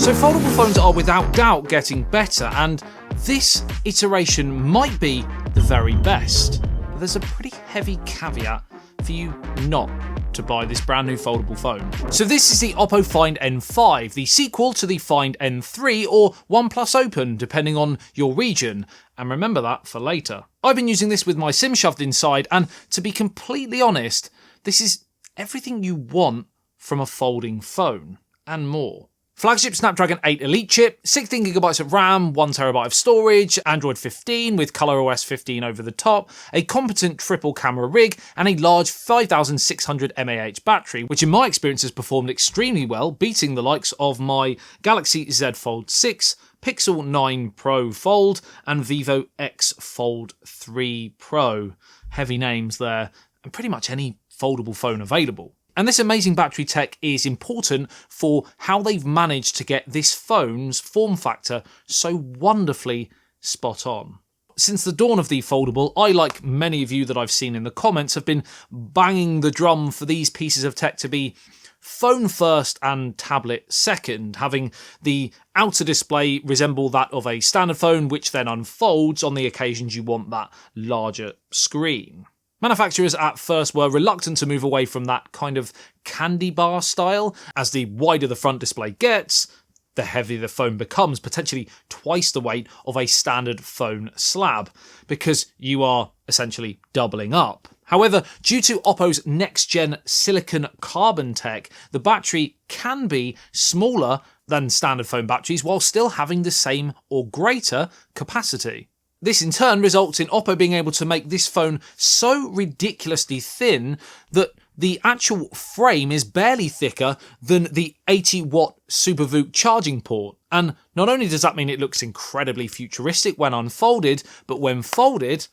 So foldable phones are without doubt getting better, and this iteration might be the very best. But there's a pretty heavy caveat for you not to buy this brand new foldable phone. So this is the OPPO Find N5, the sequel to the Find N3 or OnePlus Open, depending on your region. And remember that for later. I've been using this with my SIM shoved inside, and to be completely honest, this is everything you want from a folding phone, and more. Flagship Snapdragon 8 Elite chip, 16GB of RAM, 1TB of storage, Android 15 with ColorOS 15 over the top, a competent triple camera rig, and a large 5600 mAh battery, which in my experience has performed extremely well, beating the likes of my Galaxy Z Fold 6, Pixel 9 Pro Fold, and Vivo X Fold 3 Pro. Heavy names there, and pretty much any foldable phone available. And this amazing battery tech is important for how they've managed to get this phone's form factor so wonderfully spot on. Since the dawn of the foldable, I, like many of you that I've seen in the comments, have been banging the drum for these pieces of tech to be phone first and tablet second, having the outer display resemble that of a standard phone, which then unfolds on the occasions you want that larger screen. Manufacturers at first were reluctant to move away from that kind of candy bar style, as the wider the front display gets, the heavier the phone becomes, potentially twice the weight of a standard phone slab, because you are essentially doubling up. However, due to OPPO's next-gen silicon carbon tech, the battery can be smaller than standard phone batteries while still having the same or greater capacity. This in turn results in OPPO being able to make this phone so ridiculously thin that the actual frame is barely thicker than the 80-watt SuperVOOC charging port. And not only does that mean it looks incredibly futuristic when unfolded, but when folded,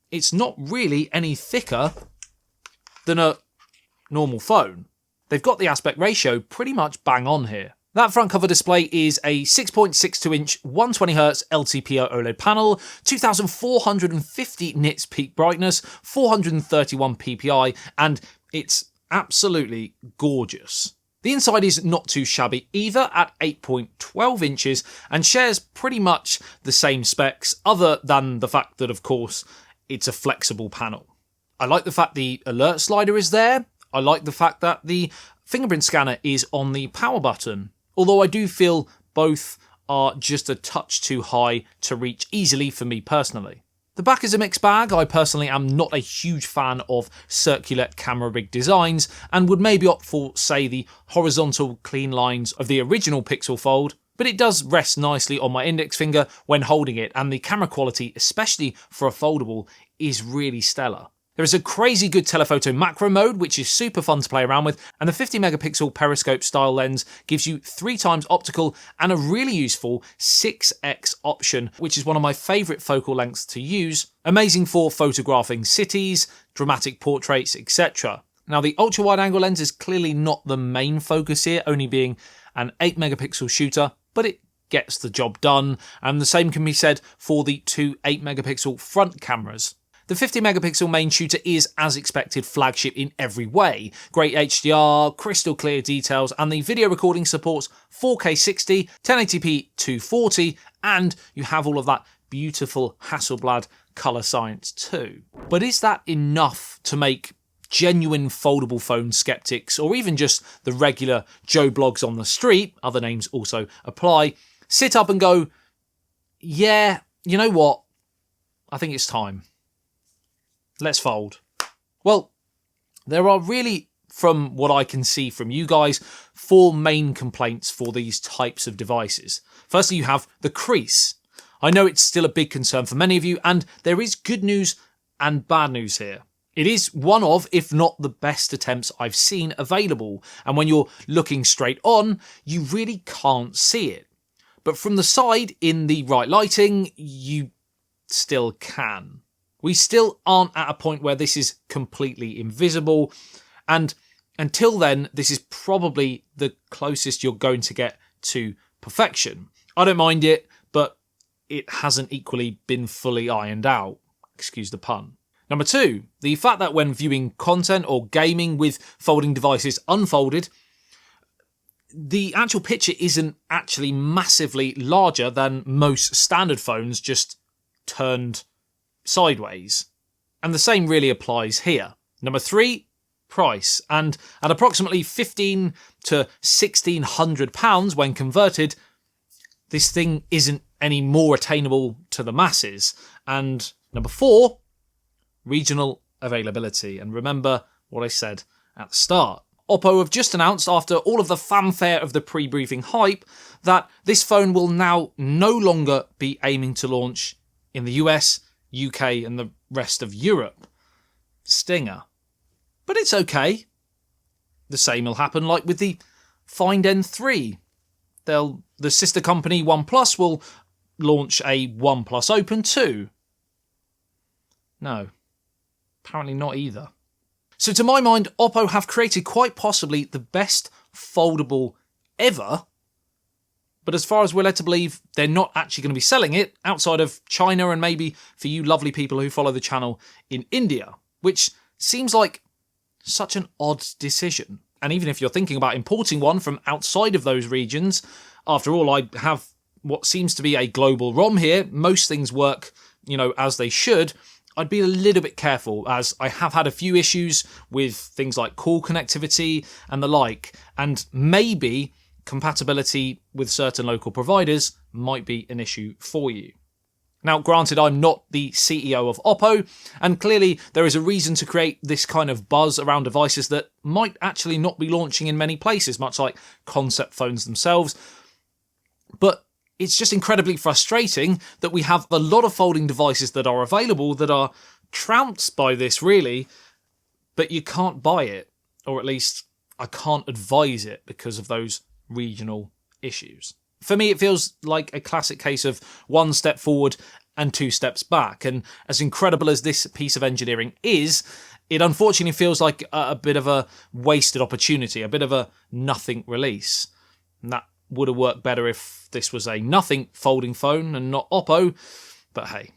it's not really any thicker than a normal phone. They've got the aspect ratio pretty much bang on here. That front cover display is a 6.62-inch 120Hz LTPO OLED panel, 2450 nits peak brightness, 431 ppi, and it's absolutely gorgeous. The inside is not too shabby either at 8.12 inches and shares pretty much the same specs, other than the fact that, of course, it's a flexible panel. I like the fact the alert slider is there. I like the fact that the fingerprint scanner is on the power button. Although I do feel both are just a touch too high to reach easily for me personally. The back is a mixed bag. I personally am not a huge fan of circular camera rig designs and would maybe opt for, say, the horizontal clean lines of the original Pixel Fold, but it does rest nicely on my index finger when holding it, and the camera quality, especially for a foldable, is really stellar. There is a crazy good telephoto macro mode, which is super fun to play around with, and the 50 megapixel periscope style lens gives you 3x optical and a really useful 6x option, which is one of my favourite focal lengths to use, amazing for photographing cities, dramatic portraits, etc. Now the ultra wide angle lens is clearly not the main focus here, only being an 8 megapixel shooter, but it gets the job done, and the same can be said for the two 8 megapixel front cameras. The 50 megapixel main shooter is, as expected, flagship in every way. Great HDR, crystal clear details, and the video recording supports 4K 60, 1080p 240, and you have all of that beautiful Hasselblad colour science too. But is that enough to make genuine foldable phone skeptics, or even just the regular Joe Blogs on the street, other names also apply, sit up and go, yeah, you know what, I think it's time. Let's fold. Well, there are really, from what I can see from you guys, 4 main complaints for these types of devices. Firstly, you have the crease. I know it's still a big concern for many of you, and there is good news and bad news here. It is one of, if not the best attempts I've seen available, and when you're looking straight on, you really can't see it. But from the side, in the right lighting, you still can. We still aren't at a point where this is completely invisible, and until then, this is probably the closest you're going to get to perfection. I don't mind it, but it hasn't equally been fully ironed out. Excuse the pun. Number 2, the fact that when viewing content or gaming with folding devices unfolded, the actual picture isn't actually massively larger than most standard phones, just turned sideways. And the same really applies here. Number 3, price. And at approximately £1,500 to £1,600 when converted, this thing isn't any more attainable to the masses. And number 4, regional availability. And remember what I said at the start. OPPO have just announced, after all of the fanfare of the pre-briefing hype, that this phone will now no longer be aiming to launch in the US, UK and the rest of Europe. Stinger. But it's okay. The same will happen like with the Find N3. The sister company OnePlus will launch a OnePlus Open too. No, apparently not either. So to my mind, OPPO have created quite possibly the best foldable ever. But as far as we're led to believe, they're not actually going to be selling it outside of China and maybe for you lovely people who follow the channel in India, which seems like such an odd decision. And even if you're thinking about importing one from outside of those regions, after all, I have what seems to be a global ROM here. Most things work, as they should. I'd be a little bit careful, as I have had a few issues with things like call connectivity and the like, and maybe compatibility with certain local providers might be an issue for you. Now, granted, I'm not the CEO of OPPO, and clearly there is a reason to create this kind of buzz around devices that might actually not be launching in many places, much like concept phones themselves. But it's just incredibly frustrating that we have a lot of folding devices that are available that are trounced by this, really, but you can't buy it, or at least I can't advise it because of those regional issues. For me, it feels like a classic case of one step forward and 2 steps back. And as incredible as this piece of engineering is, it unfortunately feels like a bit of a wasted opportunity, a bit of a nothing release. And that would have worked better if this was a nothing folding phone and not OPPO. But hey,